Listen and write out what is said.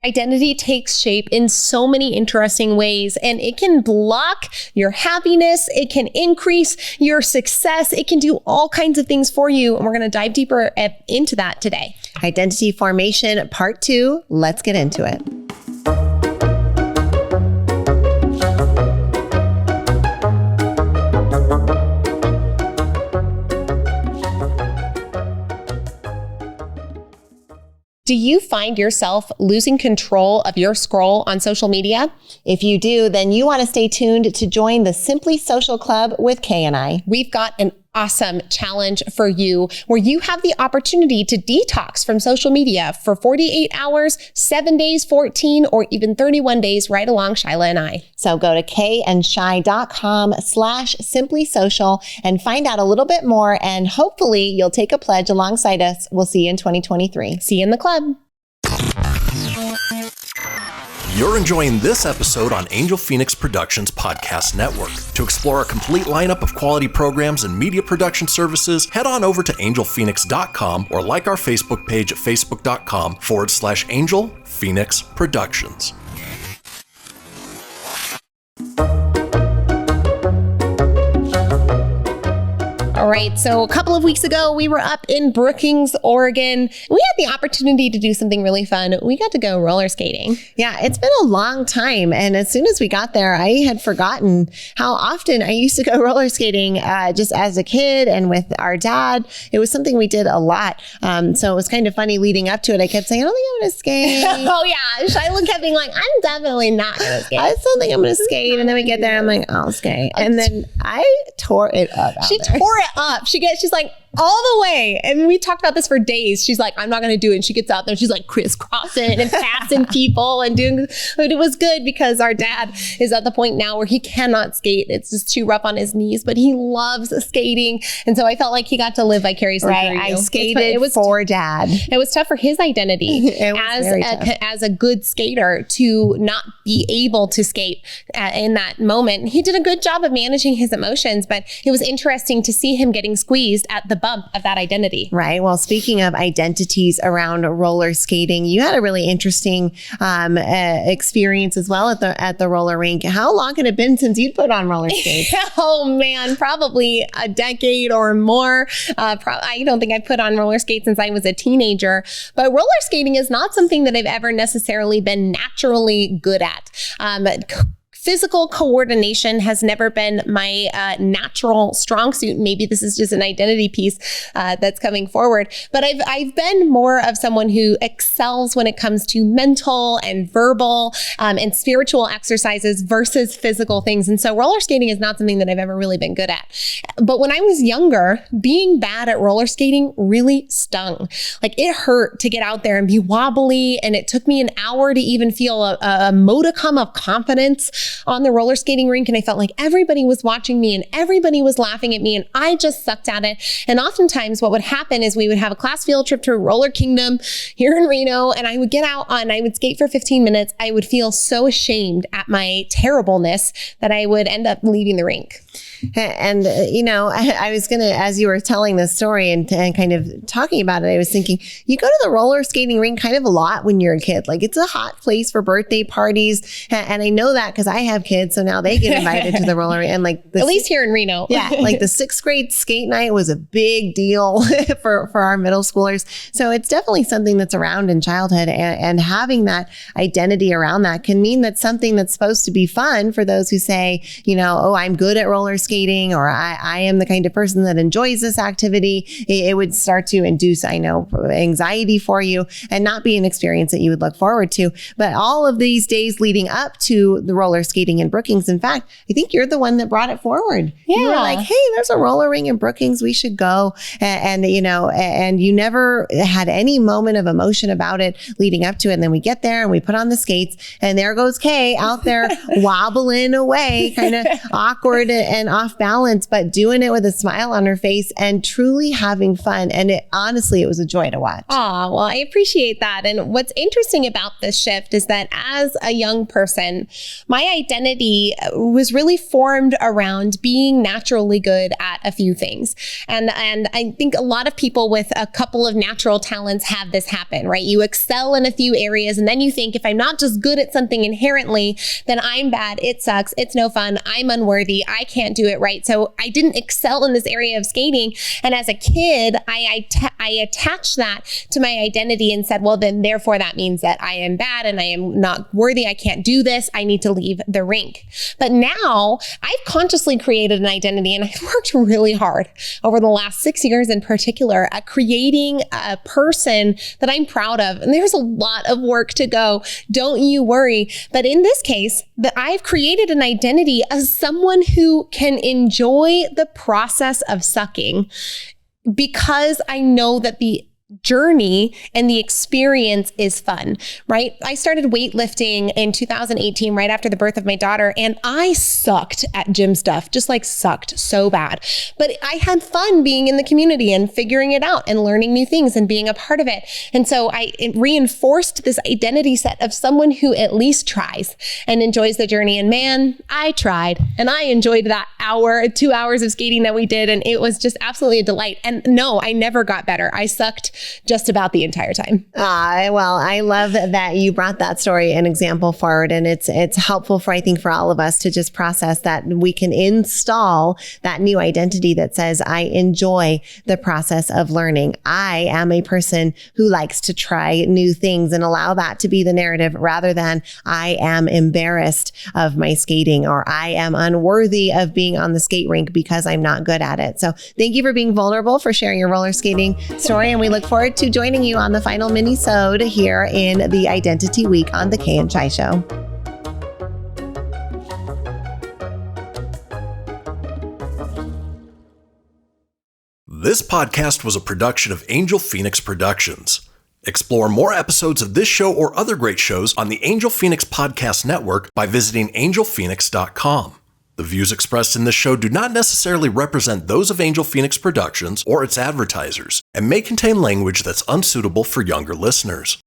Identity takes shape in so many interesting ways, and it can block your happiness. It can increase your success. It can do all kinds of things for you. And we're going to dive deeper into that today. Identity formation, part 2. Let's get into it. Do you find yourself losing control of your scroll on social media? If you do, then you want to stay tuned to join the Simply Social Club with Kay and I. We've got an awesome challenge for you where you have the opportunity to detox from social media for 48 hours, 7 days, 14, or even 31 days right along Shyla and I. So go to kayandshy.com/simplysocial and find out a little bit more, and hopefully you'll take a pledge alongside us. We'll see you in 2023. See you in the club. You're enjoying this episode on Angel Fenix Productions Podcast Network. To explore a complete lineup of quality programs and media production services, head on over to angelphoenix.com or like our Facebook page at facebook.com/Angel Fenix Productions. All right, so a couple of weeks ago, we were up in Brookings, Oregon. We had the opportunity to do something really fun. We got to go roller skating. Yeah, it's been a long time. And as soon as we got there, I had forgotten how often I used to go roller skating just as a kid and with our dad. It was something we did a lot. So it was kind of funny leading up to it. I kept saying, I don't think I'm going to skate. Oh, yeah. Shyla kept being like, I'm definitely not going to skate. I still think I'm going to skate. And then we get there, I'm like, I'll skate. And then I tore it up. She tore it up. She's like all the way. And we talked about this for days. She's like, I'm not going to do it. And she gets out there and she's like crisscrossing and passing people and doing, but it was good because our dad is at the point now where he cannot skate. It's just too rough on his knees, but he loves skating. And so I felt like he got to live vicariously through you. I skated for dad. It was tough for his identity as a good skater to not be able to skate in that moment. He did a good job of managing his emotions, but it was interesting to see him getting squeezed at the bump of that identity. Right. Well, speaking of identities around roller skating, you had a really interesting experience as well at the roller rink. How long had it been since you'd put on roller skates? Oh man, probably a decade or more. I don't think I've put on roller skates since I was a teenager, but roller skating is not something that I've ever necessarily been naturally good at. Physical coordination has never been my natural strong suit. Maybe this is just an identity piece that's coming forward. But I've been more of someone who excels when it comes to mental and verbal and spiritual exercises versus physical things. And so roller skating is not something that I've ever really been good at. But when I was younger, being bad at roller skating really stung. Like it hurt to get out there and be wobbly. And it took me an hour to even feel a modicum of confidence on the roller skating rink. And I felt like everybody was watching me and everybody was laughing at me and I just sucked at it. And oftentimes what would happen is we would have a class field trip to Roller Kingdom here in Reno, and I would get out and I would skate for 15 minutes. I would feel so ashamed at my terribleness that I would end up leaving the rink. And, I was going to, as you were telling this story and kind of talking about it, I was thinking, you go to the roller skating rink kind of a lot when you're a kid. Like it's a hot place for birthday parties. And I know that because I have kids. So now they get invited to the roller rink. And like, at least here in Reno. Yeah. Like the 6th grade skate night was a big deal for our middle schoolers. So it's definitely something that's around in childhood, and having that identity around that can mean that something that's supposed to be fun for those who say, oh, I'm good at roller skating, or I am the kind of person that enjoys this activity. It would start to induce, anxiety for you and not be an experience that you would look forward to. But all of these days leading up to the roller skating in Brookings, in fact, I think you're the one that brought it forward. Yeah. You were like, hey, there's a roller ring in Brookings. We should go. And you never had any moment of emotion about it leading up to it. And then we get there and we put on the skates and there goes Kay out there wobbling away, kind of awkward and off balance, but doing it with a smile on her face and truly having fun. And honestly, it was a joy to watch. Oh, well, I appreciate that. And what's interesting about this shift is that as a young person, my identity was really formed around being naturally good at a few things. And I think a lot of people with a couple of natural talents have this happen, right? You excel in a few areas and then you think, if I'm not just good at something inherently, then I'm bad. It sucks. It's no fun. I'm unworthy. I can't do it right. So I didn't excel in this area of skating. And as a kid, I attached that to my identity and said, well, then therefore that means that I am bad and I am not worthy. I can't do this. I need to leave the rink. But now I've consciously created an identity, and I've worked really hard over the last 6 years in particular at creating a person that I'm proud of. And there's a lot of work to go. Don't you worry. But in this case, that I've created an identity as someone who can enjoy the process of sucking, because I know that the journey and the experience is fun, right? I started weightlifting in 2018, right after the birth of my daughter, and I sucked at gym stuff, just like sucked so bad. But I had fun being in the community and figuring it out and learning new things and being a part of it. And so it reinforced this identity set of someone who at least tries and enjoys the journey. And man, I tried and I enjoyed that 2 hours of skating that we did. And it was just absolutely a delight. And no, I never got better. I sucked just about the entire time. Well, I love that you brought that story and example forward. And it's helpful for, I think, for all of us to just process that we can install that new identity that says, I enjoy the process of learning. I am a person who likes to try new things, and allow that to be the narrative rather than I am embarrassed of my skating, or I am unworthy of being on the skate rink because I'm not good at it. So thank you for being vulnerable, for sharing your roller skating story. And we look forward to joining you on the final mini-sode here in the Identity Week on the Kay and Chai Show. This podcast was a production of Angel Phoenix Productions. Explore more episodes of this show or other great shows on the Angel Phoenix Podcast Network by visiting angelphoenix.com. The views expressed in this show do not necessarily represent those of Angel Phoenix Productions or its advertisers, and may contain language that's unsuitable for younger listeners.